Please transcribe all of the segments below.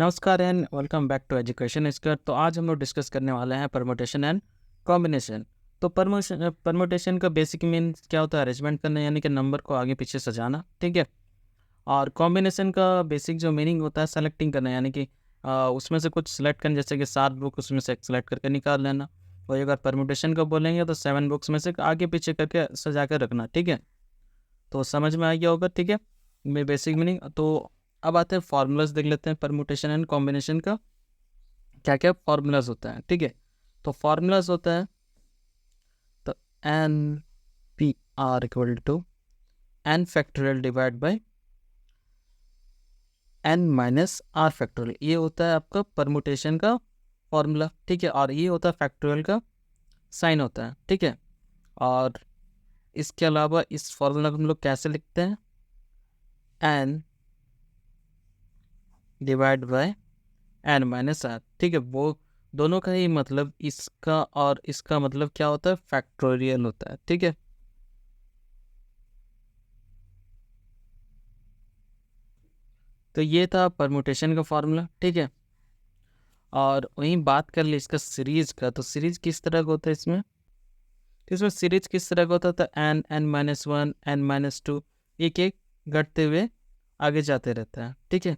नमस्कार and welcome back to education square. तो आज हम लोग डिस्कस करने वाले हैं परमुटेशन एंड कॉम्बिनेशन। तो परमुटेशन का बेसिक मीन्स क्या होता है? अरेंजमेंट करना, यानी कि नंबर को आगे पीछे सजाना, ठीक है। और कॉम्बिनेशन का बेसिक जो मीनिंग होता है सेलेक्टिंग करना, यानी कि उसमें से कुछ सेलेक्ट करना, जैसे कि 7 बुक उसमें से सेलेक्ट करके निकाल लेना। वही अगर परमुटेशन का बोलेंगे तो 7 बुक्स में से आगे पीछे करके सजा कर रखना, ठीक है। तो समझ में आ गया होगा, ठीक है, मैं बेसिक मीनिंग। तो अब आते हैं फार्मूलाज, देख लेते हैं परमुटेशन एंड कॉम्बिनेशन का क्या क्या फार्मूलाज होता है, ठीक है। तो फार्मूलाज होता है तो N P R equal to N factorial divide by N minus R factorial, ये होता है आपका परमुटेशन का फॉर्मूला, ठीक है। और ये होता है फैक्टोरियल का साइन होता है, ठीक है। और इसके अलावा इस फॉर्मूला को हम लोग कैसे लिखते हैं? N divide by N minus R, ठीक है। वो दोनों का ही मतलब, इसका और इसका मतलब क्या होता है? फैक्टोरियल होता है, ठीक है। तो ये था परमुटेशन का फॉर्मूला, ठीक है। और वहीं बात कर ली इसका सीरीज का, तो सीरीज किस तरह का होता है इसमें? तो इसमें सीरीज किस तरह का होता था? N, N minus one, N minus two, एक एक घटते हुए आगे जाते रहता है, ठीक है।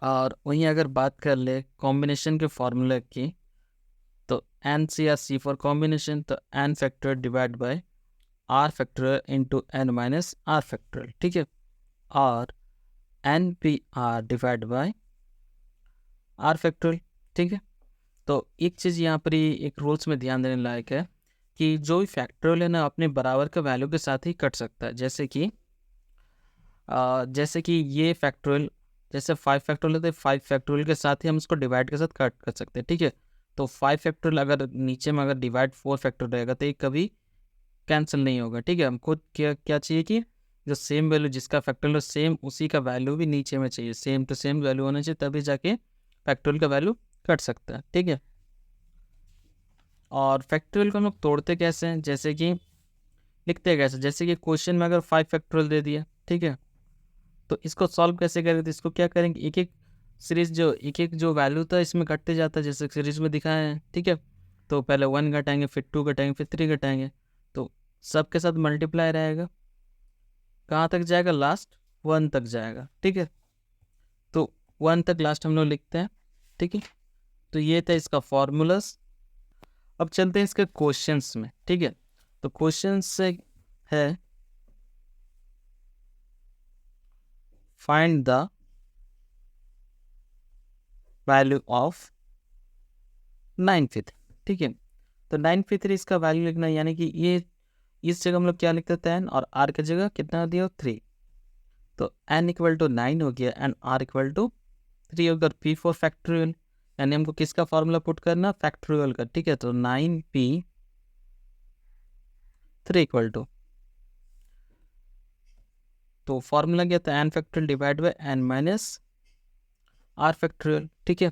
और वहीं अगर बात कर ले कॉम्बिनेशन के फॉर्मूले की, तो एन सी या सी फॉर कॉम्बिनेशन, तो N factor divide by R factorial into N minus R factorial, ठीक है। और N P R divide by R factorial, ठीक है। तो एक चीज़ यहाँ पर ही एक रूल्स में ध्यान देने लायक है कि जो भी फैक्टोरियल है ना, अपने बराबर का वैल्यू के साथ ही कट सकता है। जैसे कि ये फैक्टोरियल, जैसे 5 फैक्टोरियल होते हैं, 5 फैक्टोरियल के साथ ही हम उसको डिवाइड के साथ कट कर सकते हैं, ठीक है। तो 5 फैक्टोरियल अगर नीचे में अगर डिवाइड 4 फैक्टोरियल रहेगा तो ये कभी कैंसिल नहीं होगा, ठीक है। हमको क्या क्या चाहिए कि जो सेम वैल्यू जिसका फैक्टोरियल सेम, उसी का वैल्यू भी नीचे में चाहिए, सेम टू सेम वैल्यू होना चाहिए, तभी जाके फैक्टोरियल का वैल्यू कट सकता है, ठीक है। और फैक्टोरियल को हम लोग तोड़ते कैसे हैं? जैसे कि लिखते कैसे, जैसे कि क्वेश्चन में अगर 5 फैक्टोरियल दे दिया, ठीक है, तो इसको सॉल्व कैसे करेंगे? तो इसको क्या करेंगे, एक एक सीरीज जो एक एक जो वैल्यू था इसमें घटते जाता है, जैसे सीरीज में दिखाया है, ठीक है। तो पहले 1 घटाएंगे, फिर 2 घटाएंगे, फिर 3 घटाएंगे, तो सबके साथ मल्टीप्लाई रहेगा, कहाँ तक जाएगा? लास्ट 1 तक जाएगा, ठीक है। तो 1 तक लास्ट हम लोग लिखते हैं, ठीक है। तो ये था इसका फॉर्मूलास। अब चलते हैं इसके क्वेश्चंस में, ठीक है। तो क्वेश्चंस से है फाइंड द वैल्यू ऑफ 9/5, ठीक है। तो 9/5 इसका वैल्यू लिखना है, यानी कि ये इस जगह हम लोग क्या लिखते हैं? 10, और आर की जगह कितना दिया? 3। तो एन इक्वल टू 9 हो गया एंड आर इक्वल टू 3 होगा। पी फॉर फैक्टोरियल, यानी हमको किसका फॉर्मूला पुट करना? फैक्टोरियल का, ठीक है। तो 9p3 इक्वल टू, तो फॉर्मूला क्या था? N factorial divide by N minus R factorial, ठीक है।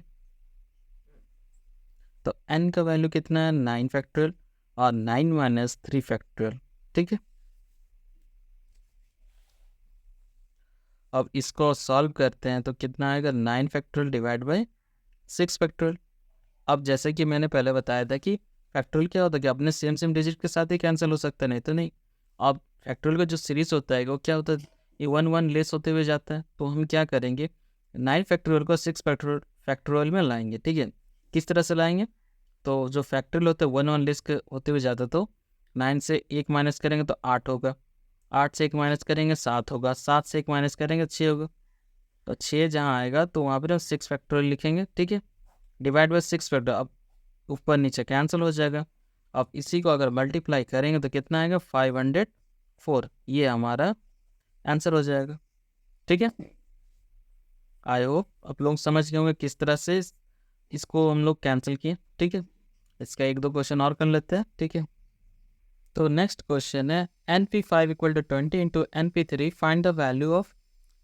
तो एन का वैल्यू कितना है? 9 फैक्टोरियल और 9 माइनस 3 फैक्टोरियल, ठीक है। अब इसको सॉल्व करते हैं तो कितना आएगा? 9 फैक्टोरियल डिवाइड बाय 6 फैक्टोरियल। अब जैसे कि मैंने पहले बताया था कि फैक्टोरियल क्या होता है कि अपने सेम सेम डिजिट के साथ ही कैंसिल हो सकता है, नहीं तो नहीं। अब फैक्टोरियल का जो सीरीज होता है वो क्या होता है? ये 1 1 लेस होते हुए जाता है, तो हम क्या करेंगे? 9 फैक्टोरियल को 6 फैक्टोरियल में लाएंगे, ठीक है। किस तरह से लाएंगे? तो जो फैक्टोरियल होता है 1 1 लेस होते हुए जाता है, तो 9 से 1 माइनस करेंगे तो 8 होगा, 8 से 1 माइनस करेंगे 7 होगा, 7 से 1 माइनस करेंगे 6 होगा। तो 6 जहाँ आएगा तो वहाँ पर हम 6 फैक्टोरियल लिखेंगे, ठीक है। डिवाइड बाय 6 फैक्टोरियल, अब ऊपर नीचे कैंसिल हो जाएगा। अब इसी को अगर मल्टीप्लाई करेंगे तो कितना आएगा? 504, ये हमारा आंसर हो जाएगा, ठीक है। आई होप आप लोग समझ गए होंगे किस तरह से इसको हम लोग कैंसिल किए, ठीक है। इसका एक दो क्वेश्चन और कर लेते हैं, ठीक है। तो नेक्स्ट क्वेश्चन है NP5 equal to 20 into NP3, find the value of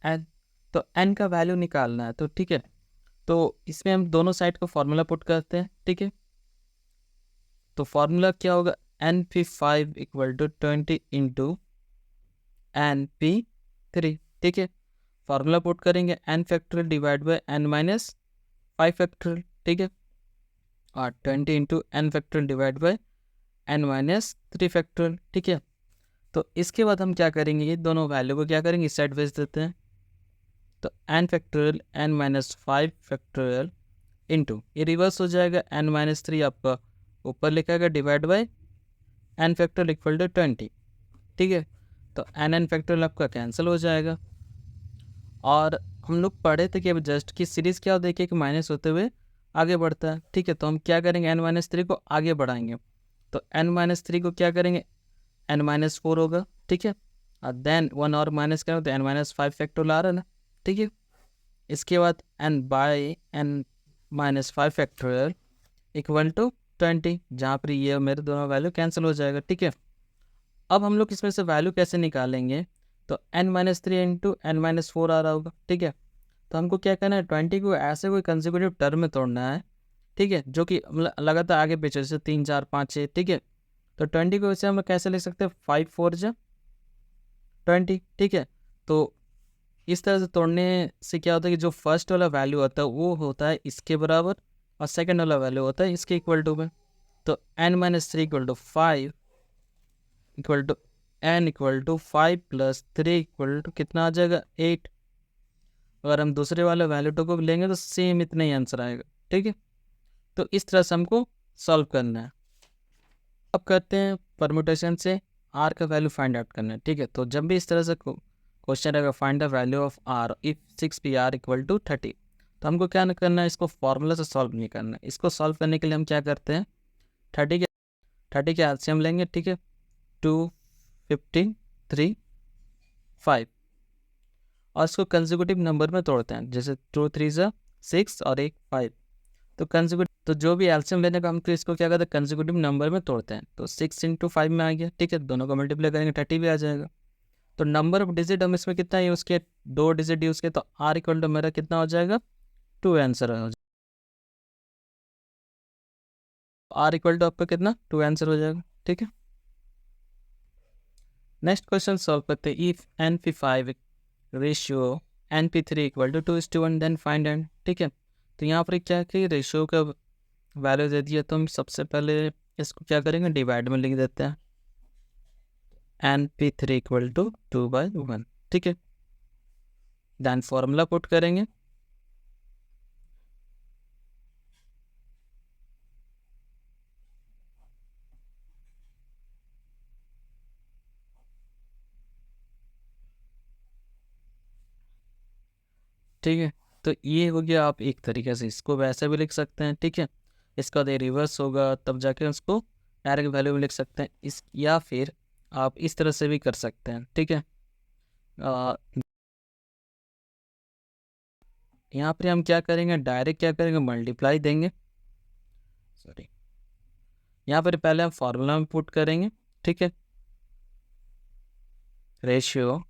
N. तो एन का वैल्यू निकालना है, तो ठीक है। तो इसमें हम दोनों साइड का फॉर्मूला पुट करते हैं, ठीक है। तो फॉर्मूला क्या होगा? NP5 equal to 20 into NP3, ठीक है। फार्मूला पुट करेंगे n factorial divide by n minus 5 factorial, ठीक है, और 20 into n factorial divide by n minus 3 factorial, ठीक है। तो इसके बाद हम क्या करेंगे, ये दोनों वैल्यू को क्या करेंगे, इस साइड भेज देते हैं। तो n factorial n minus 5 factorial into, ये रिवर्स हो जाएगा, n माइनस 3 आपका ऊपर लिखा divide by n factorial equal to 20, ठीक है। तो n फैक्टोरियल आपका कैंसिल हो जाएगा। और हम लोग पढ़े थे कि अब जस्ट की सीरीज़ क्या होती है कि माइनस होते हुए आगे बढ़ता है, ठीक है। तो हम क्या करेंगे, n माइनस 3 को आगे बढ़ाएंगे। तो n माइनस 3 को क्या करेंगे, n माइनस 4 होगा, ठीक है। और देन 1 और माइनस करें तो n माइनस 5 फैक्टोरियल आ रहा है ना, ठीक है। इसके बाद n by n minus 5 factorial equal to 20, जहाँ पर ये मेरे दोनों वैल्यू कैंसिल हो जाएगा, ठीक है। अब हम लोग इसमें से वैल्यू कैसे निकालेंगे, तो n minus 3 into n minus 4 आ रहा होगा, ठीक है। तो हमको क्या करना है, 20 को ऐसे कोई कंसेक्यूटिव टर्म में तोड़ना है, ठीक है, जो कि लगातार आगे पीछे, जैसे 3 4 5 6, ठीक है। तो 20 को वैसे हम कैसे लिख सकते हैं, 5 4 जा 20, ठीक है। तो इस तरह से तोड़ने से क्या होता है कि जो फर्स्ट वाला वैल्यू होता है वो होता है इसके बराबर, और सेकेंड वाला वैल्यू होता है इसके इक्वल टू में। तो n minus 3 equal to 5 equal to n equal to 5 plus 3 equal to कितना आ जाएगा, 8। अगर हम दूसरे वाले वैल्यू को भी लेंगे तो सेम इतना ही आंसर आएगा, ठीक है। तो इस तरह से हमको सॉल्व करना है। अब करते हैं परमुटेशन से r का वैल्यू फाइंड आउट करना है, ठीक है। तो जब भी इस तरह से क्वेश्चन रहेगा find the value of r if 6pr equal to 30, तो हमको क्या करना है, इसको फॉर्मूला से सॉल्व नहीं करना है। इसको सॉल्व करने के लिए हम क्या करते हैं, 30 के एलसीएम लेंगे, ठीक है। 2 15 3 5, और इसको कंसेक्यूटिव नंबर में तोड़ते हैं, जैसे 2 3 ज़ा 6 और 1 5। तो कंसेक्यूटिव, तो जो भी एलसीएम लेने का हमको इसको क्या करते हैं, कंसेक्यूटिव नंबर में तोड़ते हैं। तो 6 इंटू 5 में आ गया, ठीक है, दोनों को मल्टीप्लाई करेंगे 30 भी आ जाएगा। तो नंबर ऑफ डिजिट हम इसमें कितना यूज़ किया, 2 डिजिट यूज़ किया, तो आर इक्वल टू मेरा कितना हो जाएगा, 2 आंसर हो जाएगा। आर इक्वल टू आपका कितना, 2 आंसर हो जाएगा, ठीक है। नेक्स्ट क्वेश्चन सॉल्व करते हैं। If np5 ratio np3 equal to 2:1 then find n, ठीक है। तो यहाँ पर क्या है कि रेशियो का वैल्यू दे दिया, तो हम सबसे पहले इसको क्या करेंगे, डिवाइड में लिख देते हैं, np3 इक्वल टू 2/1, ठीक है। देन फॉर्मूला पुट करेंगे, ठीक है। तो ये हो गया, आप एक तरीके से इसको वैसे भी लिख सकते हैं, ठीक है। इसका बाद रिवर्स होगा तब जाके उसको डायरेक्ट वैल्यू में लिख सकते हैं, इस या फिर आप इस तरह से भी कर सकते हैं, ठीक है। यहाँ पर हम क्या करेंगे, डायरेक्ट क्या करेंगे, मल्टीप्लाई देंगे, सॉरी, यहाँ पर पहले हम फॉर्मूला में पुट करेंगे, ठीक है, रेशियो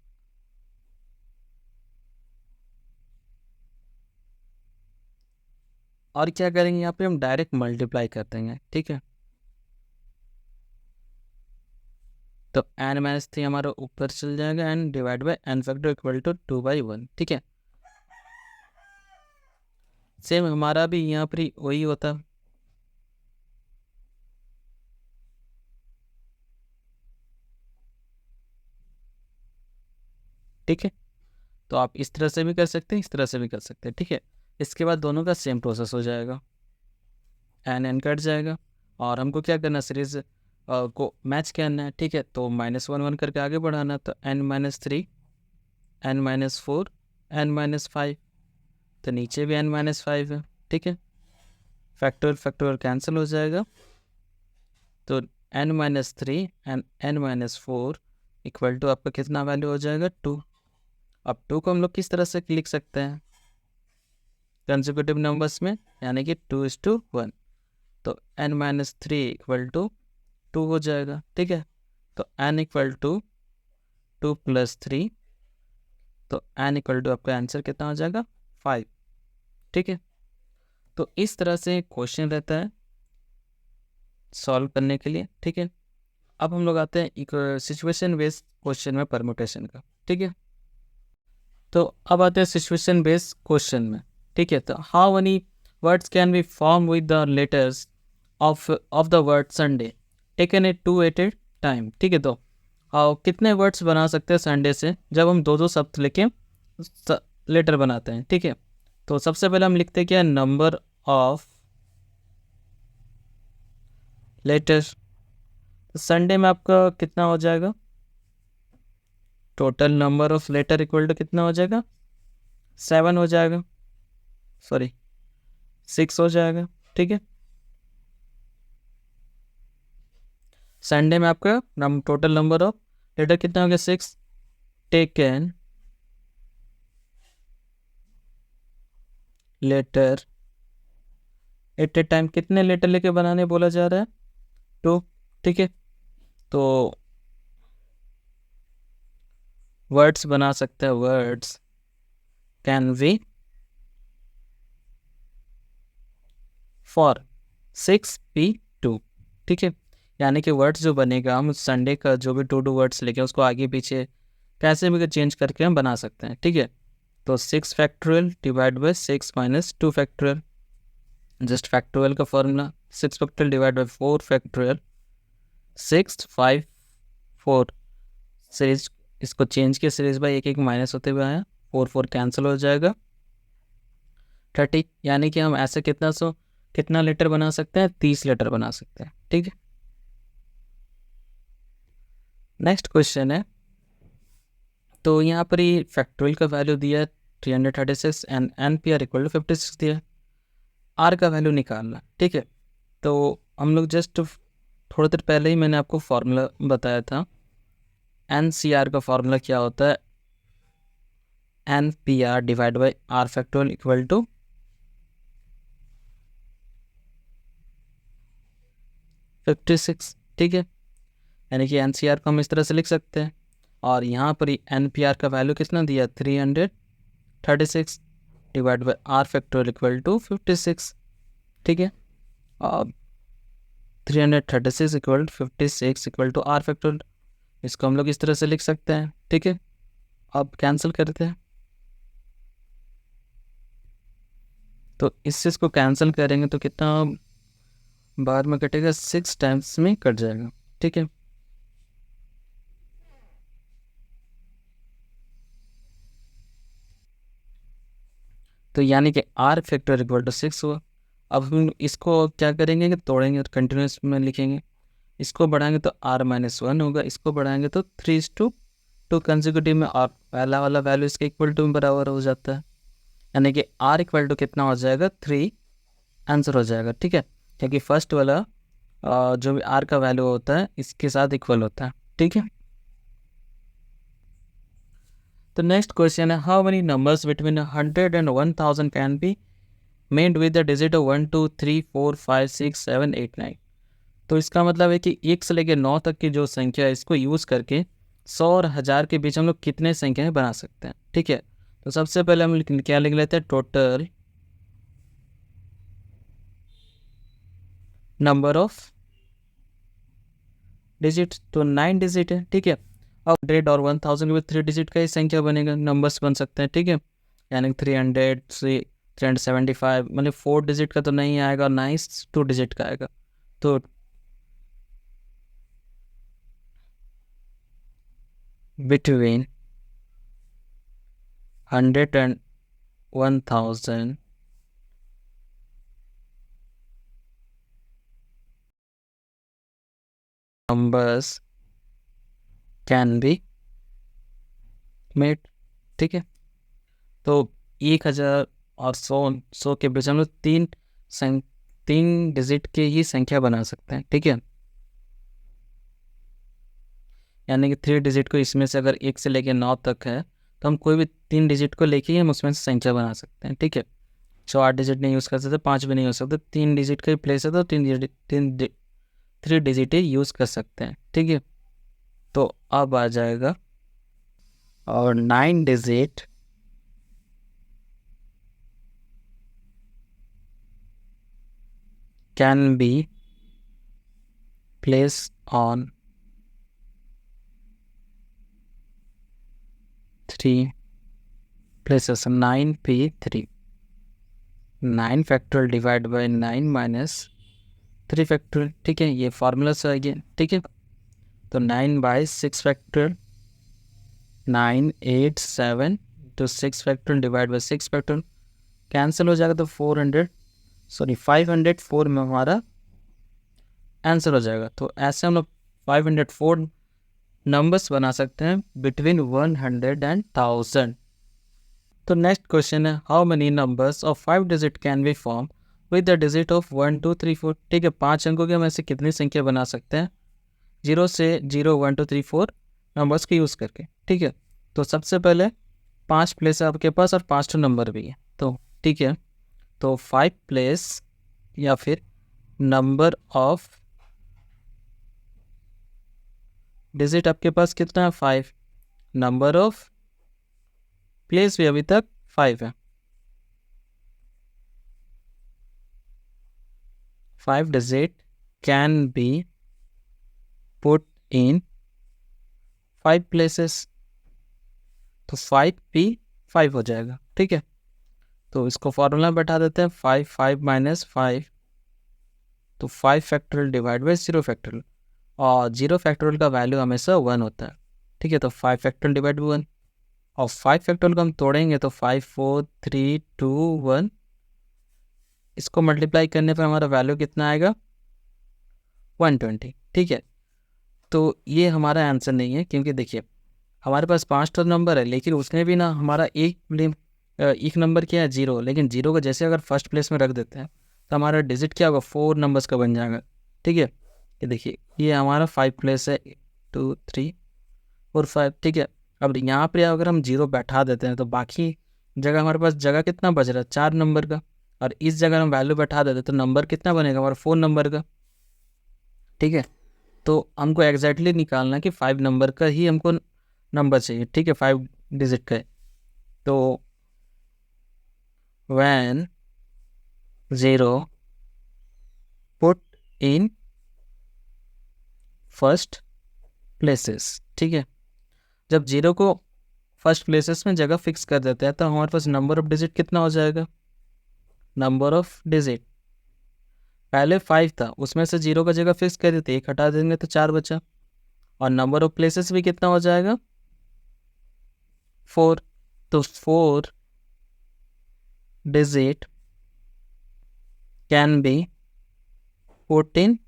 और क्या करेंगे, यहाँ पे हम डायरेक्ट मल्टीप्लाई कर देंगे, ठीक है। तो n माइनस 3 हमारा ऊपर चल जाएगा, n divide by n factor equal to 2/1, ठीक है। सेम हमारा भी यहाँ पर वही होता, ठीक है। तो आप इस तरह से भी कर सकते हैं, इस तरह से भी कर सकते हैं, ठीक है। इसके बाद दोनों का सेम प्रोसेस हो जाएगा, n कट जाएगा, और हमको क्या करना, सीरीज को मैच करना है, ठीक है। तो -1 करके आगे बढ़ाना, तो n minus 3 n minus 4 n minus 5, तो नीचे भी n माइनस 5 है, ठीक है। फैक्टोरियल कैंसिल हो जाएगा, तो n minus 3 and n minus 4 equal to आपका कितना वैल्यू हो जाएगा, 2। अब 2 को हम लोग किस तरह से लिख सकते हैं, कंसेक्यूटिव नंबर्स में, यानी कि 2:1। तो n माइनस 3 इक्वल टू 2 हो जाएगा, ठीक है। तो n इक्वल टू 2 प्लस 3, तो n इक्वल टू आपका आंसर कितना हो जाएगा, 5, ठीक है। तो इस तरह से क्वेश्चन रहता है सॉल्व करने के लिए, ठीक है। अब हम लोग आते हैं एक सिचुएशन बेस्ड क्वेश्चन में परमुटेशन का, ठीक है। तो अब आते हैं सिचुएशन बेस्ड क्वेश्चन में, ठीक है। तो how many words can be form with the letters of the word Sunday taken it two at a time, ठीक है। तो कितने वर्ड्स बना सकते हैं संडे से जब हम दो दो शब्द लेके लेटर बनाते हैं, ठीक है। तो सबसे पहले हम लिखते हैं क्या, नंबर ऑफ लेटर। संडे में आपका कितना हो जाएगा, total number of letter equal to कितना हो जाएगा, 7 हो जाएगा, सॉरी 6 हो जाएगा, ठीक है। संडे में आपका टोटल नंबर ऑफ लेटर कितना हो गया, 6 taken letter at a time, कितने लेटर लेके बनाने बोला जा रहा है, 2, ठीक है। तो वर्ड्स बना सकते हैं, words can B for 6p2, ठीक है। यानी कि वर्ड्स जो बनेगा हम संडे का जो भी टू वर्ड्स लेके उसको आगे पीछे कैसे भी चेंज करके हम बना सकते हैं, ठीक है। तो 6 factorial divide by 6 minus 2 factorial, just factorial का formula 6 factorial divide by 4 factorial, 6 5 4 series, इसको चेंज किया सीरीज बाई एक एक माइनस होते हुए आया, 4 4 कैंसिल हो जाएगा, 30। यानी कि हम ऐसे कितना लेटर बना सकते हैं, 30 लेटर बना सकते हैं, ठीक है। नेक्स्ट क्वेश्चन है, तो यहाँ पर ये फैक्टोरियल का वैल्यू दिया है 336 and N P R equal to 56 दिया है, आर का वैल्यू निकालना, ठीक है। तो हम लोग जस्ट थोड़ी देर पहले ही मैंने आपको फॉर्मूला बताया था, एन सी आर का फॉर्मूला क्या होता है, N P R divide by R factorial equal to 56, ठीक है। यानी कि एन सी आर को हम इस तरह से लिख सकते हैं, और यहाँ पर एन पी आर का वैल्यू कितना दिया, 336 divide by R factorial equal to 56, ठीक है। अब 336 equal 56 equal to R factorial, इसको हम लोग इस तरह से लिख सकते हैं, ठीक है। अब कैंसिल करते हैं, तो इस चीज़ को कैंसिल करेंगे तो कितना बार में कटेगा, 6 टाइम्स में कट जाएगा, ठीक है। तो यानी कि आर फैक्टर इक्वल टू 6 हुआ। अब हम इसको क्या करेंगे कि तोड़ेंगे और कंटिन्यूस में लिखेंगे, इसको बढ़ाएंगे तो r-1 होगा, इसको बढ़ाएंगे तो 3:2 कंसेक्यूटिव में, और पहला वाला वैल्यू इसके इक्वल टू में बराबर हो जाता है, यानी कि r इक्वल टू कितना हो जाएगा, 3 आंसर हो जाएगा, ठीक है। क्योंकि फर्स्ट वाला जो भी r का वैल्यू होता है इसके साथ इक्वल होता है, ठीक है। तो नेक्स्ट क्वेश्चन है, how many numbers between 100 and 1000 can be made with the digit of 1 2 3 4 5 6 7 8 9। तो इसका मतलब है कि 1 से लेकर 9 तक की जो संख्या है इसको यूज़ करके 100 और 1000 के बीच हम लोग कितने संख्याएं बना सकते हैं, ठीक है। तो सबसे पहले हम क्या लिख लेते हैं, टोटल नंबर ऑफ डिजिट, तो 9 डिजिट है, ठीक है। अब 100 और 1000 के बीच 3 डिजिट का ही संख्या बनेगा, नंबर्स बन सकते हैं, ठीक है। यानी 300 375, मतलब 4 डिजिट का तो नहीं आएगा और ना ही 2 डिजिट का आएगा। तो between 100 and 1000 numbers can be made, ठीक है। तो 1000 और 100 के बीच हम लोग तीन डिजिट के ही संख्या बना सकते हैं, ठीक है। यानी कि 3 डिजिट को इसमें से अगर 1 से लेकर 9 तक है तो हम कोई भी 3 डिजिट को लेके ही हम उसमें से संख्या बना सकते हैं, ठीक है। 8 डिजिट नहीं यूज़ कर सकते, 5 भी नहीं हो सकते, 3 डिजिट का ही प्लेस है तो 3 डिजिट ही यूज़ कर सकते हैं, ठीक है। तो अब आ जाएगा, और 9 digit can be place on 3 places 9p3, 9 factorial divide by 9 minus 3 factorial, ठीक है, ये फार्मूला से आएगी, ठीक है। तो 9 बाई 6 फैक्टोरियल, 987 तो 6 factorial divide by 6 factorial cancel हो जाएगा, तो 504 में हमारा आंसर हो जाएगा। तो ऐसे हम लोग 504 नंबर्स बना सकते हैं बिटवीन 100 एंड 1000। तो नेक्स्ट क्वेश्चन है, how many numbers of 5 digit can be form with the digit of 1 2 3 4, ठीक है, 5 अंकों के में से कितनी संख्या बना सकते हैं 0 से 0 1 2 3 4 नंबर्स को यूज़ करके, ठीक है। तो सबसे पहले 5 प्लेस है आपके पास और 5 तो नंबर भी है, तो ठीक है। तो 5 प्लेस या फिर नंबर ऑफ डिजिट आपके पास कितना है 5, नंबर ऑफ प्लेस भी अभी तक 5 है। 5 digit can be put in 5 places, तो 5 भी 5 हो जाएगा, ठीक है। तो इसको फॉर्मूला बैठा देते हैं, 5 माइनस 5, तो 5 फैक्टोरियल डिवाइड बाई 0 फैक्टोरियल, और 0 फैक्टोरियल का वैल्यू हमेशा 1 होता है, ठीक है। तो 5 फैक्टोरियल डिवाइड बाई 1, और 5 फैक्टोरियल को हम तोड़ेंगे तो 5 4 3 2 1, इसको मल्टीप्लाई करने पर हमारा वैल्यू कितना आएगा 120, ठीक है। तो ये हमारा आंसर नहीं है, क्योंकि देखिए हमारे पास 5 तो नंबर है, लेकिन उसमें भी ना हमारा एक नंबर क्या है 0, लेकिन 0 को जैसे अगर फर्स्ट प्लेस में रख देते हैं तो हमारा डिजिट क्या होगा 4 नंबर्स का बन जाएगा, ठीक है। ये देखिए ये हमारा 5 प्लेस है 2 3 4 5, ठीक है। अब यहाँ पर अगर हम 0 बैठा देते हैं तो बाकी जगह हमारे पास जगह कितना बच रहा है 4 नंबर का, और इस जगह हम वैल्यू बैठा देते तो नंबर कितना बनेगा हमारा 4 नंबर का, ठीक है। तो हमको एग्जैक्टली निकालना कि 5 नंबर का ही हमको नंबर चाहिए, ठीक है, 5 डिजिट का है। तो when 0 put in first places, ठीक है, जब 0 को फर्स्ट प्लेसेस में जगह फिक्स कर देते हैं तो हमारे पास नंबर ऑफ डिजिट कितना हो जाएगा, नंबर ऑफ डिजिट पहले 5 था, उसमें से 0 का जगह फिक्स कर देते, 1 हटा देंगे तो 4 बचा, और नंबर ऑफ प्लेसेस भी कितना हो जाएगा 4, तो 4 digit can be put in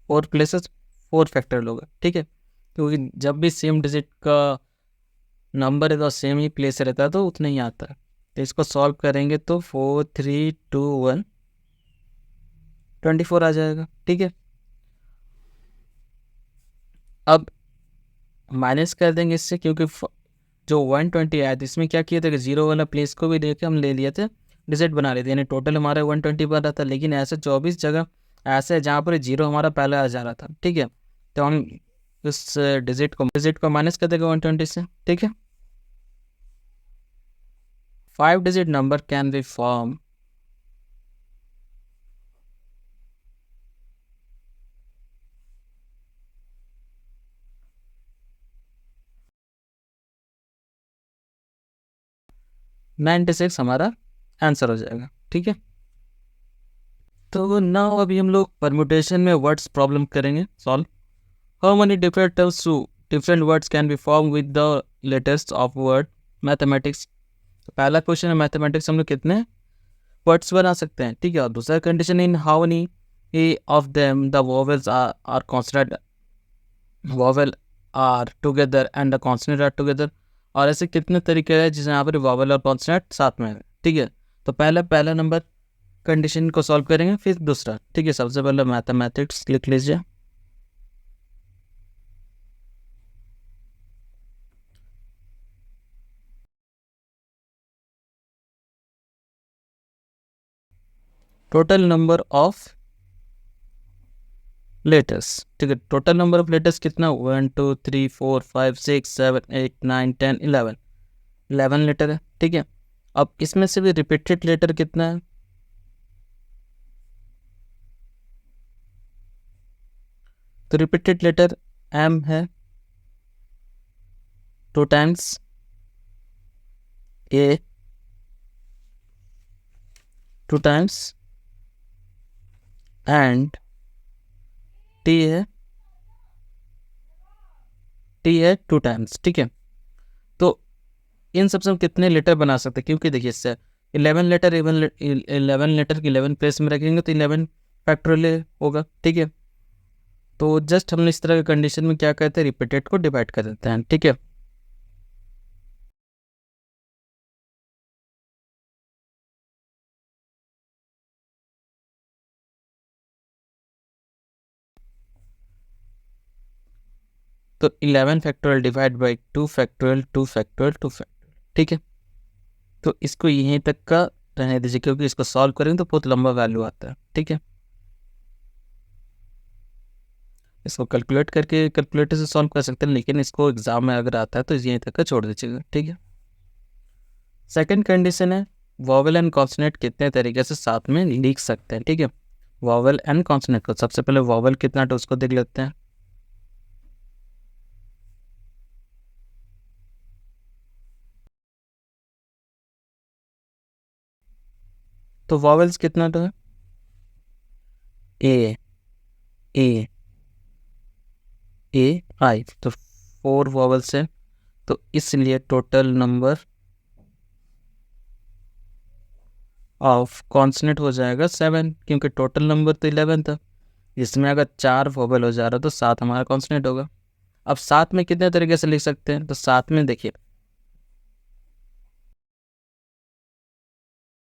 4 places, 4 factorial होगा, ठीक है, क्योंकि जब भी सेम डिजिट का नंबर है तो सेम ही प्लेस रहता है तो उतना ही आता है। तो इसको सॉल्व करेंगे तो 4 3 2 1 24 आ जाएगा, ठीक है। अब माइनस कर देंगे इससे, क्योंकि जो 120 आया था इसमें क्या किया था कि 0 वाला प्लेस को भी देके हम ले लिए थे, डिजिट बना लिए थे, यानी टोटल हमारा 120 बन रहा था, लेकिन ऐसे 24 जगह ऐसे है जहाँ पर 0 हमारा पहले आ जा रहा था, ठीक है। तो हम उस डिजिट को माइनस कर देंगे 120 से, ठीक है। 5 digit number can be form $96 हमारा आंसर हो जाएगा, ठीक है। तो नाउ अभी हम लोग परम्यूटेशन में वर्ड्स प्रॉब्लम करेंगे solve. How many different terms to different words can be form with the latest of word mathematics. तो पहला क्वेश्चन है मैथमेटिक्स हम लोग कितने वर्ड्स बना सकते हैं, ठीक है। और दूसरा condition in how many of them the vowels are consonant vowel are together and the consonant are together, और ऐसे कितने तरीके हैं जिसमें यहाँ पर वोवेल और कॉन्सोनेंट साथ में है, ठीक है। तो पहला नंबर कंडीशन को सॉल्व करेंगे, फिर दूसरा, ठीक है। सबसे पहले मैथमेटिक्स लिख लीजिए, टोटल नंबर ऑफ लेटर्स, ठीक है। टोटल नंबर ऑफ लेटर्स कितना 1 2 3 4 5 6 7 8 9 10 11 लेटर है, ठीक है। अब इसमें से भी रिपीटेड लेटर कितना है, तो रिपीटेड लेटर एम है 2 times, A 2 times and T है 2 टाइम्स। ठीक है, तो इन सबसे हम कितने लेटर बना सकते हैं, क्योंकि देखिए इससे 11 लेटर 11 लेटर की 11 प्लेस में रखेंगे तो 11 फैक्टोरियल होगा। ठीक है, तो जस्ट हम इस तरह के कंडीशन में क्या करते हैं, रिपीटेड को डिवाइड कर देते हैं। ठीक है, तो 11 factorial divide by 2 factorial 2 factorial 2 factorial. ठीक है, तो इसको यहीं तक का रहने दीजिए, क्योंकि इसको सॉल्व करेंगे तो बहुत लंबा वैल्यू आता है। ठीक है, इसको कैलकुलेट करके कैलकुलेटर से सॉल्व कर सकते हैं, लेकिन इसको एग्जाम में अगर आता है तो यहीं तक का छोड़ दीजिएगा। ठीक है, सेकंड कंडीशन है वॉवेल एंड कॉन्सोनेंट कितने तरीके से साथ में लिख सकते हैं। ठीक है, वॉवेल एंड कॉन्सोनेंट को सबसे पहले वॉवेल कितना है तो उसको देख लेते हैं। तो वॉवेल्स कितना तो है, ए ए ए आई, तो 4 वॉवेल्स है, तो इसलिए टोटल नंबर ऑफ कॉन्सोनेंट हो जाएगा 7, क्योंकि टोटल नंबर तो 11 था, जिसमें अगर 4 वॉवेल हो जा रहा तो 7 हमारा कॉन्सोनेंट होगा। अब साथ में कितने तरीके से लिख सकते हैं, तो साथ में देखिए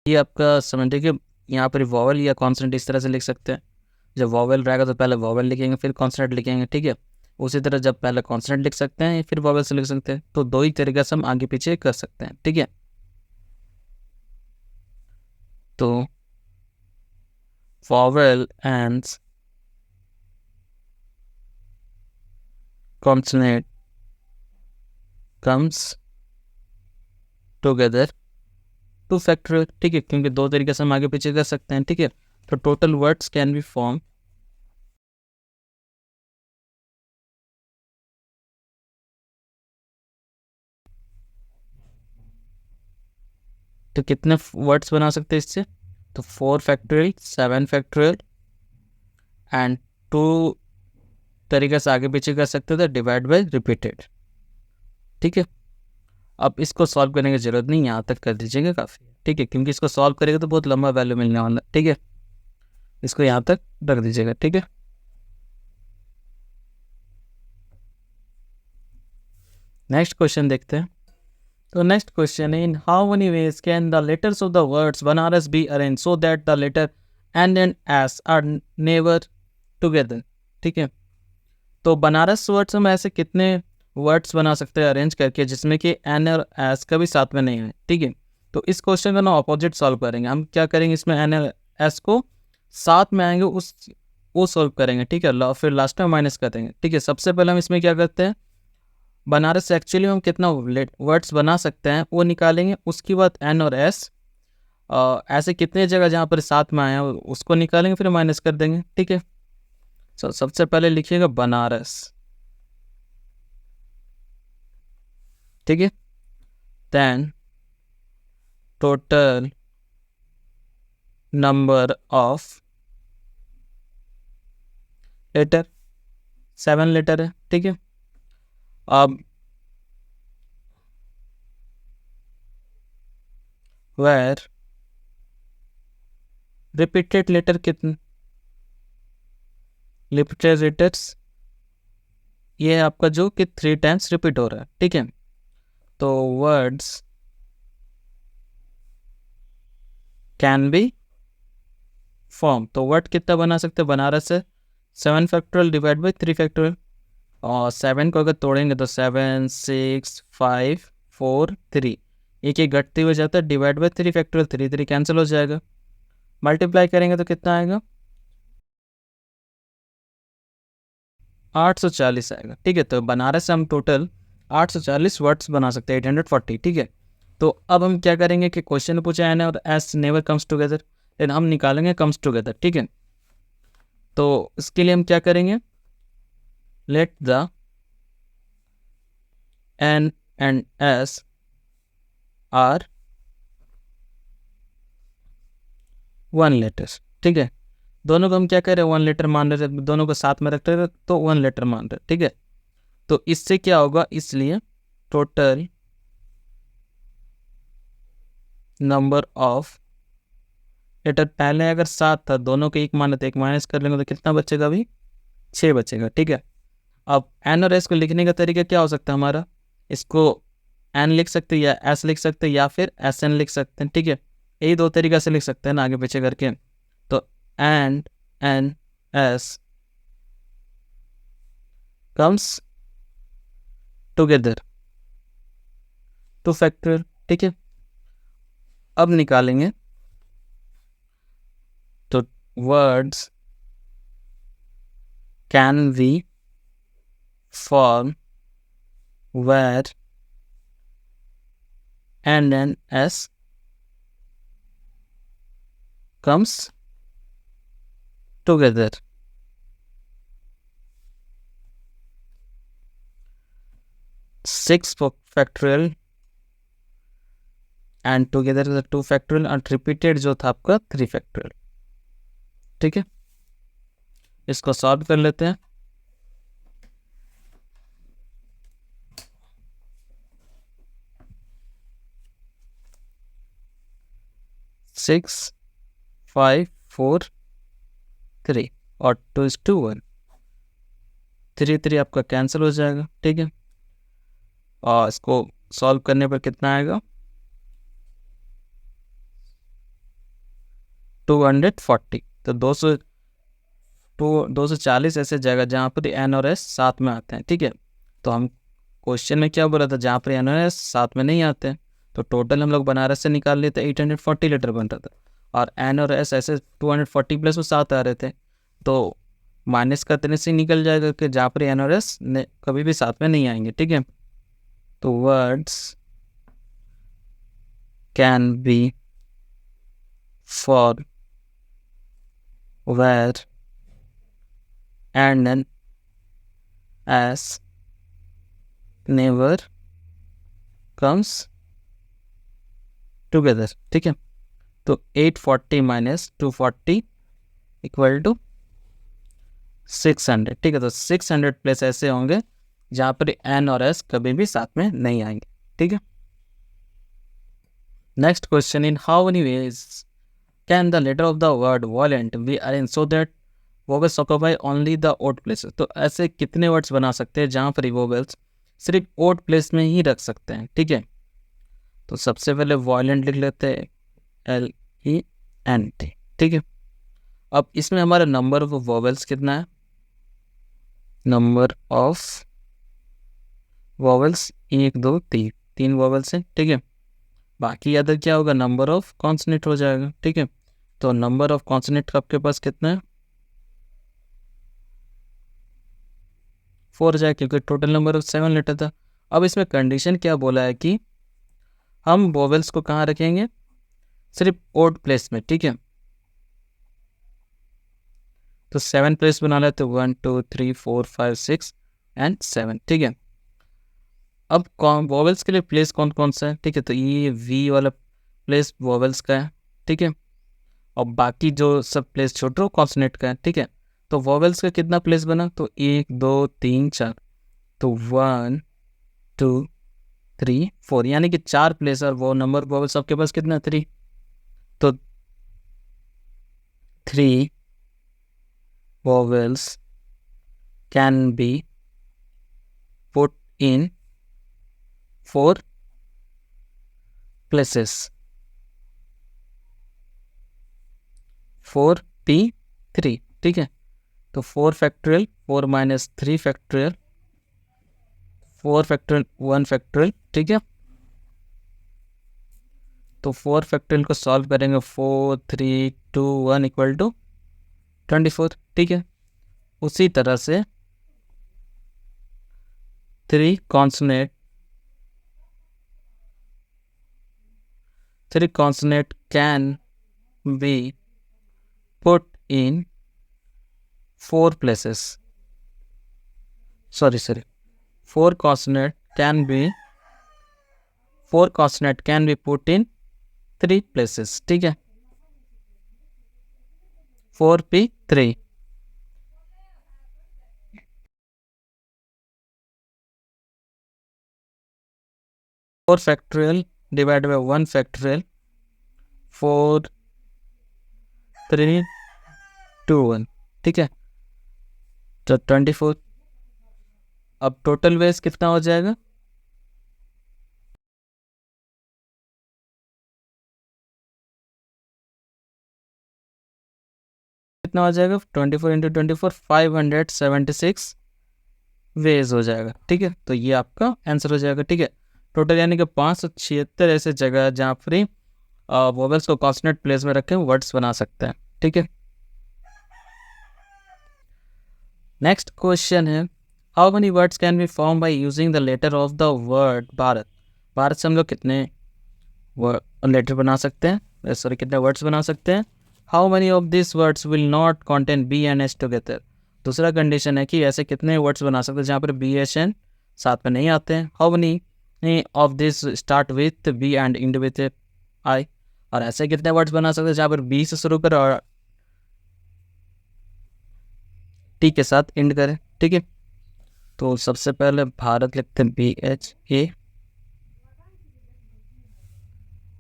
ये आपका समझिए कि यहाँ पर वॉवेल या कॉन्सोनेंट इस तरह से लिख सकते हैं। जब वॉवेल रहेगा तो पहले वॉवेल लिखेंगे फिर कॉन्सोनेंट लिखेंगे। ठीक है, उसी तरह जब पहले कॉन्सोनेंट लिख सकते हैं फिर वॉवेल से लिख सकते हैं, तो दो ही तरीके से हम आगे पीछे कर सकते हैं। ठीक है, तो vowel and consonant comes together 2 factorial. ठीक है, क्योंकि दो तरीके से हम आगे पीछे कर सकते हैं। ठीक है, तो total words can be form तो कितने वर्ड्स बना सकते हैं इससे, तो 4 फैक्टोरियल 7 फैक्टोरियल एंड 2 तरीके से आगे पीछे कर सकते थे, डिवाइड बाय रिपीटेड। ठीक है, अब इसको सॉल्व करने की जरूरत नहीं, यहाँ तक कर दीजिएगा काफ़ी। ठीक है, क्योंकि इसको सॉल्व करेगा तो बहुत लंबा वैल्यू मिलने वाला। ठीक है, इसको यहाँ तक रख दीजिएगा। ठीक है, नेक्स्ट क्वेश्चन देखते हैं। तो नेक्स्ट क्वेश्चन है, in how many ways can the letters of the words Banaras be arrange so that the letter N and S are never together. ठीक है, तो बनारस वर्ड्स हम ऐसे कितने वर्ड्स बना सकते हैं अरेंज करके जिसमें कि एन और एस का भी साथ में नहीं है। ठीक है, तो इस क्वेश्चन का ना ऑपोजिट सॉल्व करेंगे। हम क्या करेंगे, इसमें एन और एस को साथ में आएंगे उस वो सॉल्व करेंगे। ठीक है, फिर लास्ट में माइनस कर देंगे। ठीक है, सबसे पहले हम इसमें क्या करते हैं, बनारस से एक्चुअली हम कितना वर्ड्स बना सकते हैं वो निकालेंगे। उसके बाद एन और एस ऐसे कितने जगह जहाँ पर साथ में आए उसको निकालेंगे, फिर माइनस कर देंगे। ठीक है, तो सबसे पहले लिखिएगा बनारस। ठीक है, then total number of letter 7 letter है। ठीक है, अब वेर रिपीटेड लेटर कितने, रिपीटेड लेटर्स ये है आपका जो कि 3 टाइम्स रिपीट हो रहा है। ठीक है, तो वर्ड्स कैन बी फॉर्म, तो वर्ड कितना बना सकते हैं बनारस से, 7 फैक्टोरियल डिवाइड बाई 3 फैक्टोरियल, और 7 को अगर तोड़ेंगे तो 7 6 5 4 3, एक एक घटते हुए जाता है, डिवाइड बाई 3 फैक्टोरियल, 3 3 कैंसिल हो जाएगा, मल्टीप्लाई करेंगे तो कितना आएगा 840 आएगा। ठीक है, तो बनारस से हम टोटल 840 वर्ड्स बना सकते हैं, 840। ठीक है, तो अब हम क्या करेंगे कि क्वेश्चन पूछा है ना, और S never comes together, then हम निकालेंगे कम्स टुगेदर। ठीक है, तो इसके लिए हम क्या करेंगे, let the N and S are 1 letter. ठीक है, दोनों को हम क्या कर रहे हैं, 1 लीटर मान रहे थे, दोनों को साथ में रख रहे थे तो 1 लीटर मान रहे। ठीक है, तो इससे क्या होगा, इसलिए टोटल नंबर ऑफ लीटर, पहले अगर 7 था, दोनों को 1 माने तो 1 माइनस कर लेंगे तो कितना बचेगा, अभी 6 बचेगा। ठीक है, अब एन और एस को लिखने का तरीका क्या हो सकता है हमारा, इसको एन लिख सकते हैं या एस लिख सकते हैं या फिर एस एन लिख सकते हैं। ठीक है, यही दो तरीका से लिख सकते हैं ना, आगे पीछे करके। तो and N S comes together two factorial. ठीक है, अब निकालेंगे तो words can be form where and then s comes together. 6 factorial and together is 2 factorial and repeated जो था आपका 3 factorial। ठीक है, इसको सॉल्व कर लेते हैं। सिक्स 5 4 3 और 2:1, 3 आपका कैंसिल हो जाएगा। ठीक है, और इसको सॉल्व करने पर कितना आएगा, 240। तो 240 ऐसे जगह जहाँ पर एन और एस साथ में आते हैं। ठीक है, तो हम क्वेश्चन में क्या बोला था, जहाँ पर एन और एस साथ में नहीं आते हैं तो टोटल हम लोग बनारस से निकाल लेते, 840 लीटर बन रहा था, और एन और एस ऐसे 240 प्लस में साथ आ रहे थे, तो माइनस का तरह से निकल जाएगा कि जहाँ पर एन और एस कभी भी साथ में नहीं आएंगे। ठीक है, तो words can B for where and then as never comes together। ठीक है, तो 840 माइनस 240 इक्वल टू 600। ठीक है, तो 600 प्लेस ऐसे होंगे जहाँ पर एन और एस कभी भी साथ में नहीं आएंगे। ठीक है, next question, in how many ways can the letter of the word violent be arrange so that vowels occupy only the odd places. तो ऐसे कितने वर्ड्स बना सकते हैं जहाँ पर वोवेल्स सिर्फ ओड प्लेस में ही रख सकते हैं। ठीक है, तो सबसे पहले वॉयलेंट लिख लेते हैं, LENT। ठीक है, अब इसमें हमारा नंबर ऑफ वोवेल्स कितना है, नंबर ऑफ वोवेल्स 1 2 3, 3 वोवेल्स हैं। ठीक है, बाकी अदर क्या होगा, नंबर ऑफ कॉन्सोनेंट हो जाएगा। ठीक है, तो नंबर ऑफ कॉन्सोनेंट आपके पास कितना है, 4 हो जाएगा, क्योंकि टोटल नंबर ऑफ 7 लेटर था। अब इसमें कंडीशन क्या बोला है कि हम वोवेल्स को कहाँ रखेंगे, सिर्फ ओड प्लेस में। ठीक है, तो 7 प्लेस बना लेते, 1 2 3 4 5 6 एंड 7। ठीक है, अब कौन वोवेल्स के लिए प्लेस कौन कौन सा है, ठीक है, तो ये वी वाला प्लेस वोवेल्स का है। ठीक है, और बाकी जो सब प्लेस छोटे वो कॉन्सोनेंट का है। ठीक है, तो वोवेल्स का कितना प्लेस बना, तो 1 2 3 4, तो 1 2 3 4, यानी कि 4 प्लेस, और वो नंबर वोवेल्स सबके पास कितना, 3, तो 3 vowels can be put in 4 places, 4p3। ठीक है, तो 4 factorial 4 minus 3 factorial 4 factorial 1 factorial. ठीक है, तो 4 फैक्टोरियल को सॉल्व करेंगे, 4 3 2 1 इक्वल टू 24। ठीक है, उसी तरह से 3 consonant can be put in 4 places. Sorry. 4 consonant can be 4 consonant can be put in 3 places, ठीक है, 4p3। 4 factorial divide by 1 factorial, 4 3 2 1, ठीक है, तो 24। अब टोटल वेज कितना हो जाएगा, कितना हो जाएगा, 24 इंटू 24, 576 वेज हो जाएगा, ठीक है। तो ये आपका आंसर हो जाएगा, ठीक है। टोटल यानी कि 576 ऐसे जगह है जहाँ पर वोवेल्स को कॉन्सोनेंट प्लेस में रखें वर्ड्स बना सकते हैं, ठीक है। नेक्स्ट क्वेश्चन है, how many words can be form by using the letter of the word Bharat. Bharat से हम लोग कितने लेटर बना सकते हैं, सॉरी कितने वर्ड्स बना सकते हैं। How many of this words will not contain B and H together. दूसरा कंडीशन है कि ऐसे कितने वर्ड्स बना सकते हैं जहाँ पर बी एच एन साथ में नहीं आते हैं। How many of this start with B and end with I. और ऐसे कितने वर्ड्स बना सकते हैं जहाँ पर बी से शुरू करें और टी के साथ एंड करें, ठीक है। तो सबसे पहले भारत लिखते हैं BHA,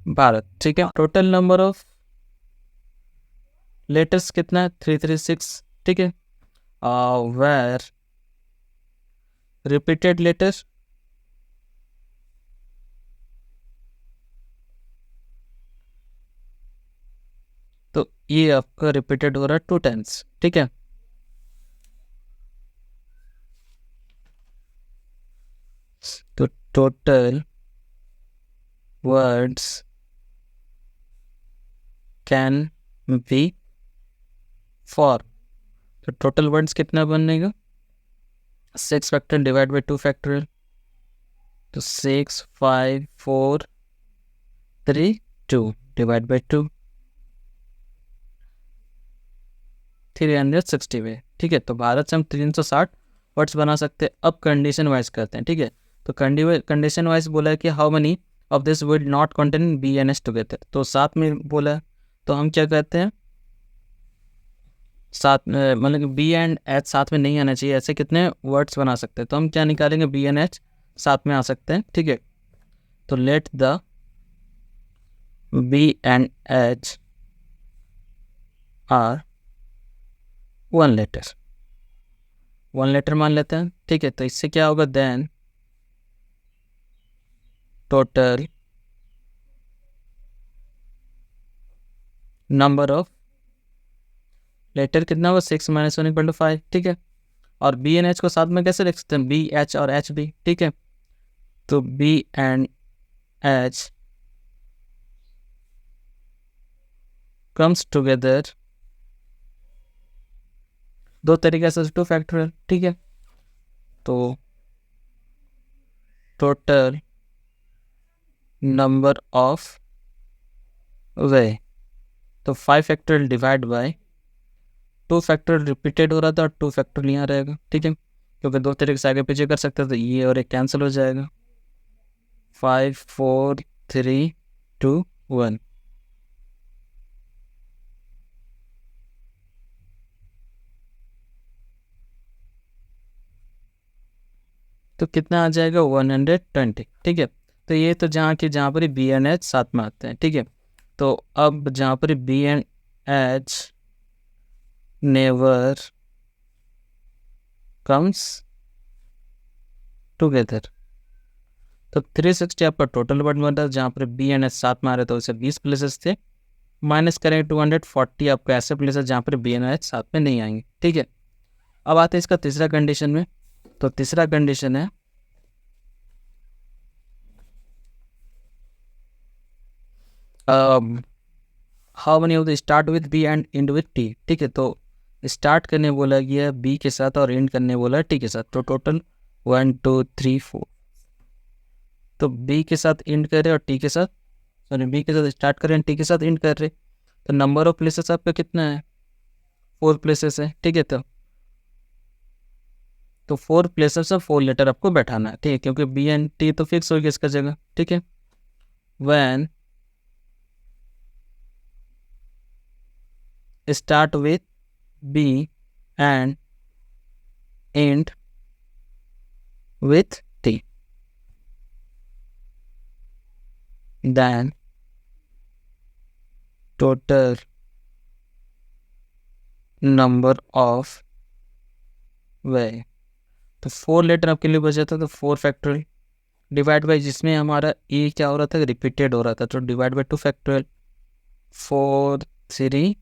भारत, ठीक है। टोटल नंबर ऑफ लेटर्स कितना है, 336, ठीक है। वेर रिपीटेड लेटर, तो ये आपका रिपीटेड हो रहा है 2 टाइम्स, ठीक है। तो total words can B for, तो टोटल वर्ड्स कितना बनेगा, 6 फैक्टोरियल डिवाइड बाई 2 फैक्टोरियल, तो 6 5 4 3 2 डिवाइड बाई 2, 360 वे, ठीक है। तो भारत से हम 360 वर्ड्स बना सकते हैं। अब कंडीशन वाइज करते हैं, ठीक है। तो कंडीशन वाइज बोला है कि how many of this will not contain B and H together, तो साथ में बोला है, तो हम क्या कहते हैं, साथ मतलब कि बी एंड एच साथ में नहीं आना चाहिए, ऐसे कितने वर्ड्स बना सकते हैं। तो हम क्या निकालेंगे, बी एंड एच साथ में आ सकते हैं, ठीक है। तो let the B and H are 1 letter, 1 letter मान लेते हैं, ठीक है। तो इससे क्या होगा, then total number of letter कितना होगा, 6 - 1 = 5, ठीक है। और बी एन एच को साथ में कैसे लिख सकते हैं, बी एच और एच बी, ठीक है। तो B and H comes together, 2 तरीके से 2 फैक्टोरियल, ठीक है। तो टोटल नंबर ऑफ वे, तो 5 factorial divide bye 2 factorial repeated हो रहा था और 2 फैक्टोरियल यहाँ रहेगा, ठीक है, क्योंकि 2 तरीके से आगे पीछे कर सकते हैं, तो ये और एक कैंसिल हो जाएगा, 5 4 3 2 1। तो कितना आ जाएगा, 120, ठीक है। तो ये तो जहाँ पर बी एन एच साथ में आते हैं, ठीक है। तो अब जहाँ पर B and H never comes together, तो 360 आपका टोटल वर्ड बन रहा है, जहाँ पर बी एन एच साथ में आ रहे तो उसे 20 प्लेसेस थे, माइनस करेंगे 240 आपको ऐसे प्लेसेस जहाँ पर बी एन एच साथ में नहीं आएंगे, ठीक है। अब आते हैं इसका तीसरा कंडीशन में। तो तीसरा कंडीशन है, how many of the start with B and end with T, ठीक है। तो स्टार्ट करने बोला गया बी के साथ और एंड करने बोला टी के साथ, तो टोटल 1 2 3 4, तो बी के साथ एंड कर रहे और टी के साथ, सॉरी बी के साथ स्टार्ट कर रहे हैं, टी के साथ एंड कर रहे, तो नंबर ऑफ प्लेसेस आपका कितना है, 4 प्लेसेस है, ठीक है। तो 4 प्लेसेस से 4 लेटर आपको बैठाना है, ठीक है, क्योंकि बी एंड टी तो फिक्स हो गया इसका जगह, ठीक है। when start with B and end with T, then total number of way। तो 4 लेटर आपके लिए बचा था, तो 4 फैक्टोरियल डिवाइड बाई, जिसमें हमारा ए क्या हो रहा था, रिपीटेड हो रहा था, तो डिवाइड बाई 2 फैक्टोरियल। 4 3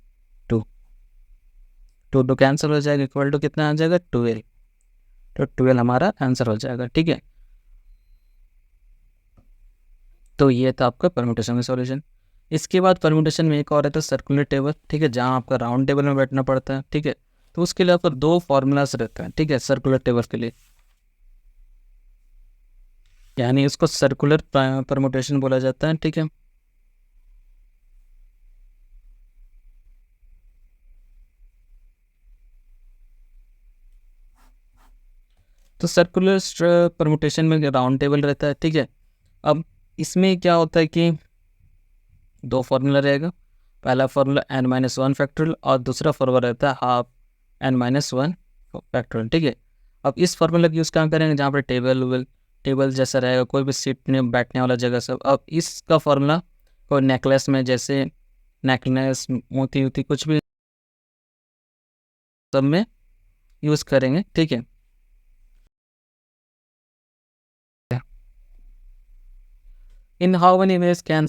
2, 2 कैंसिल हो जाएगा, इक्वल टू कितना आ जाएगा 12। तो 12 हमारा आंसर हो जाएगा। ठीक है, तो ये था आपका परम्यूटेशन का सॉल्यूशन। इसके बाद परम्यूटेशन में एक और है तो सर्कुलर टेबल। ठीक है, जहाँ आपका राउंड टेबल में बैठना पड़ता है। ठीक है, तो उसके लिए आपको 2 फॉर्मूलाज रहते हैं। ठीक है, सर्कुलर टेबल के लिए, यानी इसको सर्कुलर परम्यूटेशन बोला जाता है। ठीक है, तो सर्कुलर परम्यूटेशन में राउंड टेबल रहता है। ठीक है, अब इसमें क्या होता है कि 2 फॉर्मूला रहेगा। पहला फॉर्मूला n-1 फैक्टोरियल और दूसरा फॉर्मूला रहता है हाफ n-1 फैक्टोरियल। ठीक है, अब इस फॉर्मूला का यूज़ कहाँ करेंगे, जहाँ पर टेबल जैसा रहेगा, कोई भी सीट में बैठने वाला जगह सब। अब इसका फॉर्मूला कोई नेकलेस में, जैसे नेकलेस, मोती वोती कुछ भी सब में यूज़ करेंगे। ठीक है, in how many ways can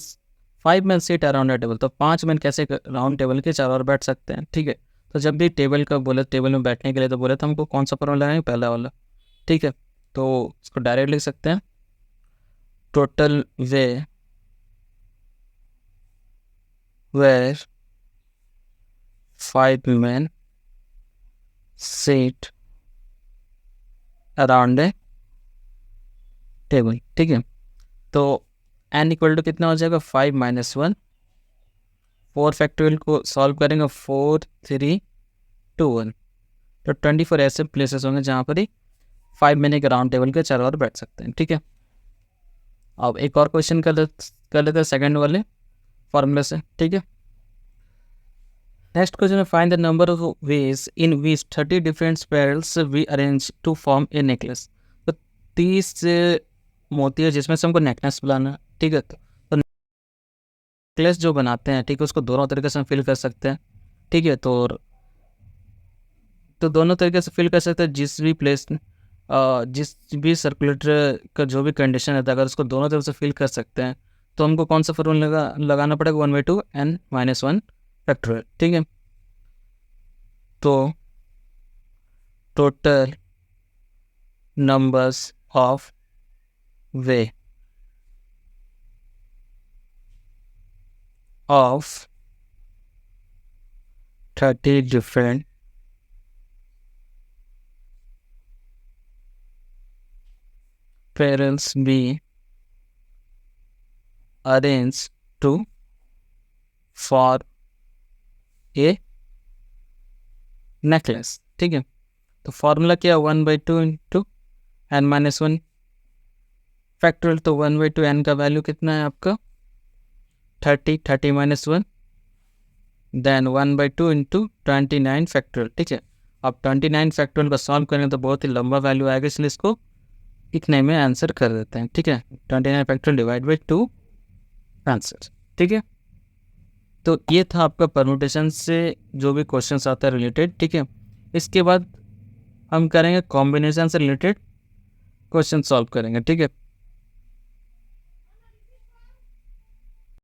5 men seat around a table, तो 5 men कैसे राउंड टेबल के चारों ओर बैठ सकते हैं। ठीक है, तो जब भी टेबल का बोले, टेबल में बैठने के लिए तो बोले तो हमको कौन सा फॉर्मूला लगाएंगे, पहला वाला। ठीक है, तो इसको डायरेक्ट लिख सकते हैं, total way where 5 men seat around a table. ठीक है, तो n इक्वल टू कितना हो जाएगा 5 - 1। 4 फैक्टोरियल को सॉल्व करेंगे, 4 3 2 1, तो 24 ऐसे प्लेसेस होंगे जहाँ पर ही 5 men के राउंड टेबल के चारों ओर बैठ सकते हैं। ठीक है, अब एक और क्वेश्चन कर लेते हैं सेकंड वाले फॉर्मूले से। ठीक है, नेक्स्ट क्वेश्चन है, find the number of ways in which 30 different spirals we arrange to form a necklace. तो 30 मोती है जिसमें से हमको नेकलेस बनाना है। ठीक है, तो नेकलेस जो बनाते हैं, ठीक है, उसको दोनों तरीके से हम फिल कर सकते हैं। ठीक है, तो दोनों तरीके से फिल कर सकते हैं। जिस भी सर्कुलेटर का जो भी कंडीशन रहता है, अगर उसको दोनों तरफ से फिल कर सकते हैं, तो हमको कौन सा फॉर्मूला लगाना पड़ेगा, 1/2 n-1 फैक्टोरियल। ठीक है, तो total numbers of way of 30 different parallels be arranged to form a necklace। ठीक है, तो फॉर्मूला क्या है, 1/2 इंटू n-1 फैक्टोरियल। तो 1/2 n का वैल्यू कितना है आपका 30 -1, देन 1/2 इंटू 29 फैक्टोरियल। ठीक है, अब 29 फैक्टोरियल का सॉल्व करें तो बहुत ही लंबा वैल्यू आएगा, इसलिए इसको इतने में आंसर कर देते हैं। ठीक है, 29 फैक्टोरियल डिवाइड बाई 2 आंसर। ठीक है, तो ये था आपका परम्यूटेशन से जो भी क्वेश्चंस आता है रिलेटेड। ठीक है, इसके बाद हम करेंगे कॉम्बिनेशन से रिलेटेड क्वेश्चन सॉल्व करेंगे। ठीक है।